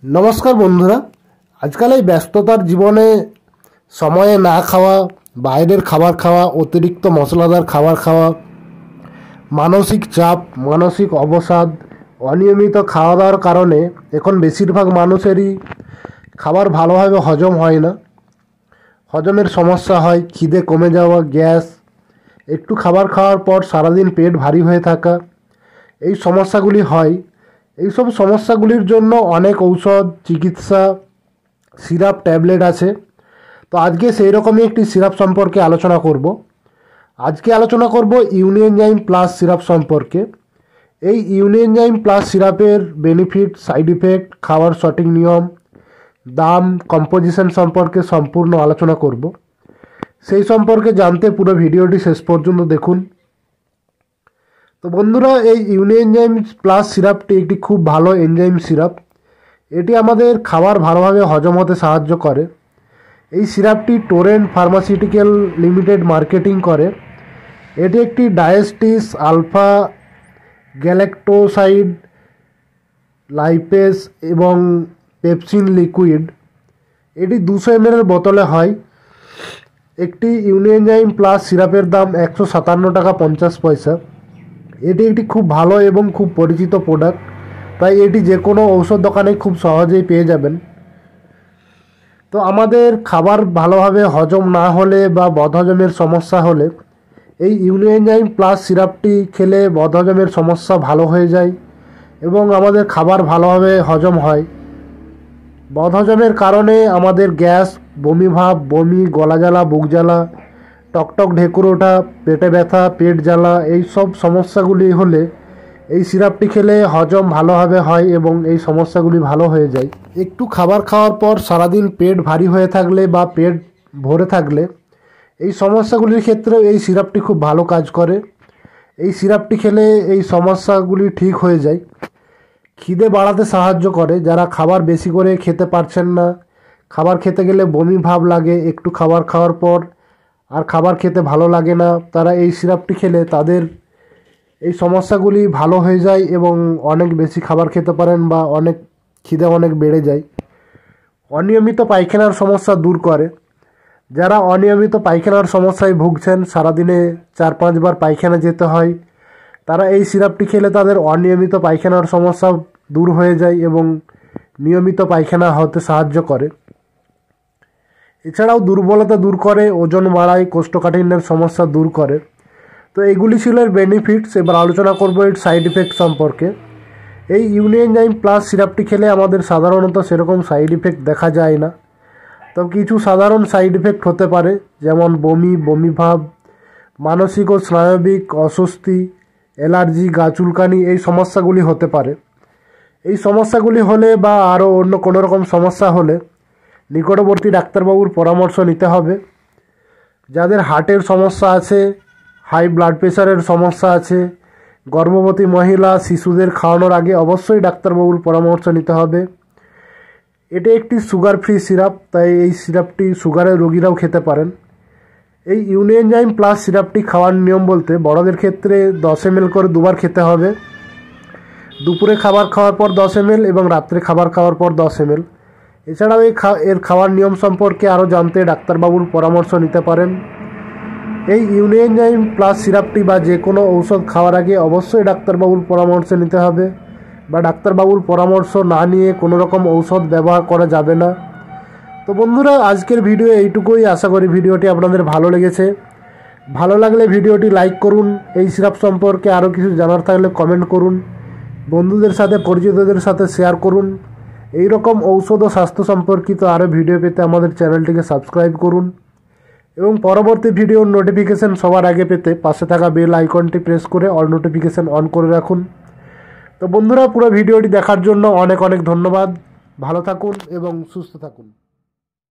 नमस्कार बंधुरा आजकल व्यस्ततार जीवने समय ना खावा बाहर खाबार खावा अतिरिक्त मशलादार खाबार खावा मानसिक चाप मानसिक अवसाद अनियमित खावा दाওয়ার कारणे এখন বেশিরভাগ মানুষেরই খাবার ভালোভাবে হজম হয় না। হজমের সমস্যা হয়, খিদে কমে যাওয়া, গ্যাস, একটু খাবার খাওয়ার পর সারাদিন পেট ভারী হয়ে থাকা, এই সমস্যাগুলি হয়। এইসব সমস্যাগুলির জন্য অনেক ঔষধ, চিকিৎসা, সিরাপ, ট্যাবলেট আছে। তো আজকে সেই রকমই একটি সিরাপ সম্পর্কে আলোচনা করব। আজকে আলোচনা করব ইউনিএনজাইম প্লাস সিরাপ সম্পর্কে। এই ইউনিএনজাইম প্লাস সিরাপের বেনিফিট, সাইড ইফেক্ট, খাওয়ার সঠিক নিয়ম, দাম, কম্পোজিশন সম্পর্কে সম্পূর্ণ আলোচনা করব। সেই সম্পর্কে জানতে পুরো ভিডিওটি শেষ পর্যন্ত দেখুন। তো বন্ধুরা, এই ইউনিএনজাইম প্লাস সিরাপটি একটি খুব ভালো এনজাইম সিরাপ। এটি আমাদের খাবার ভালোভাবে হজম হতে সাহায্য করে। এই সিরাপটি টোরেন্ট ফার্মাসিউটিক্যাল লিমিটেড মার্কেটিং করে। এটি একটি ডায়াস্টিস আলফা গ্যালাক্টোসাইড লাইপেজ এবং পেপসিন লিকুইড। এটি 200 ml বোতলে হয়। একটি ইউনিএনজাইম প্লাস সিরাপের দাম 157 টাকা 50 পয়সা। এটি একটি খুব ভালো এবং খুব পরিচিত প্রোডাক্ট, তাই এটি যে কোনো ঔষধ দোকানে খুব সহজেই পেয়ে যাবেন। তো আমাদের খাবার ভালোভাবে হজম না হলে বা বদহজমের সমস্যা হলে এই ইউনিএনজাইম প্লাস সিরাপটি খেলে বদহজমের সমস্যা ভালো হয়ে যায় এবং আমাদের খাবার ভালোভাবে হজম হয়। বদহজমের কারণে আমাদের গ্যাস, বমি ভাব, বমি, গলা জ্বালা, বুক জ্বালা, টকটক ঢেকুর ওঠা, পেটে ব্যথা, পেট জ্বালা, এই সব সমস্যাগুলি হলে এই সিরাপটি খেলে হজম ভালোভাবে হয় এবং এই সমস্যাগুলি ভালো হয়ে যায়। একটু খাবার খাওয়ার পর সারাদিন পেট ভারী হয়ে থাকলে বা পেট ভরে থাকলে এই সমস্যাগুলির ক্ষেত্রে এই সিরাপটি খুব ভালো কাজ করে। এই সিরাপটি খেলে এই সমস্যাগুলি ঠিক হয়ে যায়। খিদে বাড়াতে সাহায্য করে। যারা খাবার বেশি করে খেতে পারছেন না, খাবার খেতে গেলে বমি ভাব লাগে, একটু খাবার খাওয়ার পর আর খাবার খেতে ভালো লাগে না, তারা এই সিরাপটি খেলে তাদের এই সমস্যাগুলি ভালো হয়ে যায় এবং অনেক বেশি খাবার খেতে পারেন বা অনেক খিদে অনেক বেড়ে যায়। অনিয়মিত পায়খানার সমস্যা দূর করে। যারা অনিয়মিত পায়খানার সমস্যায় ভুগছেন, সারাদিনে 4-5 বার পায়খানা যেতে হয়, তারা এই সিরাপটি খেলে তাদের অনিয়মিত পায়খানার সমস্যা দূর হয়ে যায় এবং নিয়মিত পায়খানা হতে সাহায্য করে। এছাড়াও দুর্বলতা দূর করে, ওজন বাড়ায়, কোষ্ঠকাঠিন্যের সমস্যা দূর করে। তো এইগুলি ছিল এর বেনিফিটস। এবার আলোচনা করব এর সাইড ইফেক্ট সম্পর্কে। এই ইউনিএনজাইম প্লাস সিরাপটি খেলে আমাদের সাধারণত সেরকম সাইড ইফেক্ট দেখা যায় না, তবে কিছু সাধারণ সাইড ইফেক্ট হতে পারে, যেমন বমি, বমিভাব, মানসিক ও স্নায়বিক অস্বস্তি, অ্যালার্জি, গা চুলকানি, এই সমস্যাগুলি হতে পারে। এই সমস্যাগুলি হলে বা আরও অন্য কোনো রকম সমস্যা হলে নিকটবর্তী ডাক্তারবাবুর পরামর্শ নিতে হবে। যাদের হার্টের সমস্যা আছে, হাই ব্লাড প্রেশারের সমস্যা আছে, গর্ভবতী মহিলা, শিশুদের খাওয়ানোর আগে অবশ্যই ডাক্তারবাবুর পরামর্শ নিতে হবে। এটি একটি সুগার ফ্রি সিরাপ, তাই এই সিরাপটি সুগারের রোগীরাও খেতে পারেন। এই ইউনিএনজাইম প্লাস সিরাপটি খাওয়ার নিয়ম বলতে বড়দের ক্ষেত্রে 10 ml করে দুবার খেতে হবে। দুপুরে খাবার খাওয়ার পর 10 ml এবং রাত্রে খাবার খাওয়ার পর 10 ml। এছাড়াও এর খাওয়ার নিয়ম সম্পর্কে আরও জানতে ডাক্তারবাবুর পরামর্শ নিতে পারেন। এই ইউনিএনজাইম প্লাস সিরাপটি বা যে কোনো ঔষধ খাওয়ার আগে অবশ্যই ডাক্তারবাবুর পরামর্শ নিতে হবে বা ডাক্তারবাবুর পরামর্শ না নিয়ে কোনো রকম ঔষধ ব্যবহার করা যাবে না। তো বন্ধুরা, আজকের ভিডিও এইটুকুই। আশা করি ভিডিওটি আপনাদের ভালো লেগেছে। ভালো লাগলে ভিডিওটি লাইক করুন। এই সিরাপ সম্পর্কে আরও কিছু জানার থাকলে কমেন্ট করুন। বন্ধুদের সাথে, পরিচিতদের সাথে শেয়ার করুন। এই রকম ঔষধ ও স্বাস্থ্য সম্পর্কিত আরও ভিডিও পেতে আমাদের চ্যানেলটিকে সাবস্ক্রাইব করুন এবং পরবর্তী ভিডিওর নোটিফিকেশান সবার আগে পেতে পাশে থাকা বেল আইকনটি প্রেস করে অল নোটিফিকেশান অন করে রাখুন। তো বন্ধুরা, পুরো ভিডিওটি দেখার জন্য অনেক অনেক ধন্যবাদ। ভালো থাকুন এবং সুস্থ থাকুন।